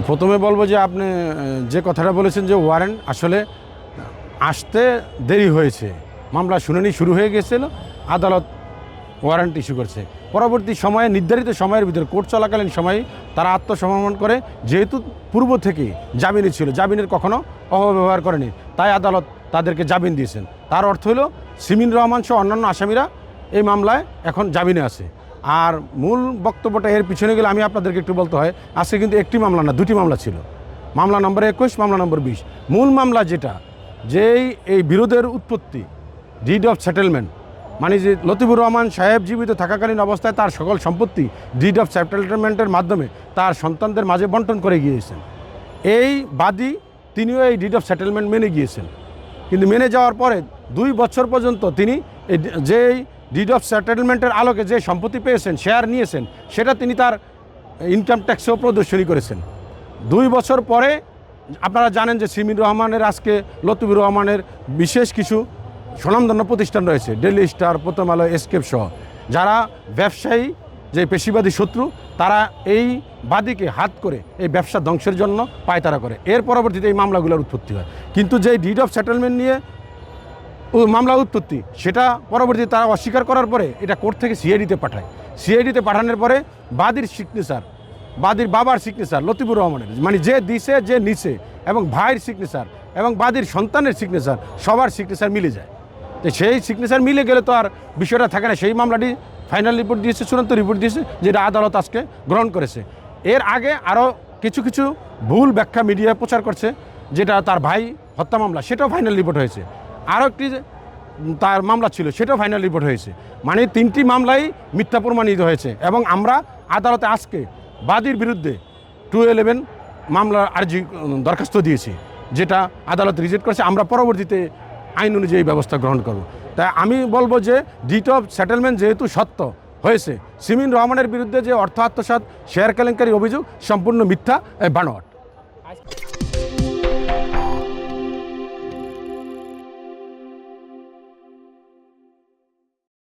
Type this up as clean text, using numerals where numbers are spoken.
প্রথমে বলবো যে আপনি যে কথাটা বলেছেন যে ওয়ারেন্ট আসলে আসতে দেরি হয়েছে, মামলা শুনানি শুরু হয়ে গিয়েছিল, আদালত ওয়ারেন্ট ইস্যু করছে। পরবর্তী সময়ে নির্ধারিত সময়ের ভিতরে কোর্ট চলাকালীন সময়ে তারা আত্মসমর্পণ করে, যেহেতু পূর্ব থেকেই জামিনে ছিল, জামিনের কখনো অপব্যবহার করেনি, তাই আদালত তাদেরকে জামিন দিয়েছেন। তার অর্থ হলো সিমিন রহমান সহ অন্যান্য আসামিরা এই মামলায় এখন জামিনে আছে। আর মূল বক্তব্যটা এর পিছনে গেলে আমি আপনাদেরকে একটু বলতে হয়, আজকে কিন্তু একটি মামলা না, দুটি মামলা ছিল। মামলা নম্বর 21, মামলা নম্বর 20। মূল মামলা যেটা, যেই এই বিরোধের উৎপত্তি, ডিড অফ সেটেলমেন্ট, মানে যে লতিফুর রহমান সাহেব জীবিত থাকাকালীন অবস্থায় তার সকল সম্পত্তি ডিড অফ সেটেলমেন্টের মাধ্যমে তার সন্তানদের মাঝে বন্টন করে গিয়েছেন। এই বাদী তিনিও এই ডিড অফ সেটেলমেন্ট মেনে গিয়েছেন, কিন্তু মেনে যাওয়ার পরে 2 বছর পর্যন্ত তিনি এই যেই ডিড অফ সেটেলমেন্টের আলোকে যে সম্পত্তি পেয়েছেন, শেয়ার নিয়েছেন, সেটা তিনি তার ইনকাম ট্যাক্সেও প্রদর্শনী করেছেন। 2 বছর পরে আপনারা জানেন যে সিমিন রহমানের আজকে লতিফুর রহমানের বিশেষ কিছু স্বনামধন্য প্রতিষ্ঠান রয়েছে, ডেইলি স্টার, প্রথম আলো, এসকেপ সহ, যারা ব্যবসায়ী যে পেশিবাদী শত্রু, তারা এই বাদীকে হাত করে এই ব্যবসা ধ্বংসের জন্য পায়তারা করে। এর পরবর্তীতে এই মামলাগুলোর উৎপত্তি হয়। কিন্তু যে ডিড অফ সেটেলমেন্ট নিয়ে মামলা উৎপত্তি, সেটা পরবর্তীতে তারা অস্বীকার করার পরে এটা কোর্ট থেকে সিআইডিতে পাঠায়। সিআইডিতে পাঠানোর পরে বাদীর সিগনেচার, বাদীর বাবার সিগনেচার, লতিফুর রহমানের, মানে যে দিছে যে নিছে, এবং ভাইয়ের সিগনেচার এবং বাদীর সন্তানের সিগনেচার, সবার সিগনেচার মিলে যায়। তো সেই সিগনেচার মিলে গেলে তো আর বিষয়টা থাকে না। সেই মামলাটি ফাইনাল রিপোর্ট দিয়েছে, চূড়ান্ত রিপোর্ট দিয়েছে, যেটা আদালত আজকে গ্রহণ করেছে। এর আগে আরও কিছু কিছু ভুল ব্যাখ্যা মিডিয়ায় প্রচার করছে, যেটা তার ভাই হত্যা মামলা, সেটাও ফাইনাল রিপোর্ট হয়েছে। আরও একটি তার মামলা ছিল, সেটাও ফাইনাল রিপোর্ট হয়েছে। মানে 3টি মামলাই মিথ্যা প্রমাণিত হয়েছে। এবং আমরা আদালতে আজকে বাদীর বিরুদ্ধে 211 মামলার আর্জি দরখাস্ত দিয়েছি, যেটা আদালত রিজেক্ট করেছে। আমরা পরবর্তীতে আইন অনুযায়ী ব্যবস্থা গ্রহণ করব। তাই আমি বলবো যে ডিড অফ সেটেলমেন্ট যেহেতু সত্য হয়েছে, সিমিন রহমানের বিরুদ্ধে যে অর্থ আত্মসাৎ, শেয়ার কেলেঙ্কারি অভিযোগ সম্পূর্ণ মিথ্যা, বানোয়াট।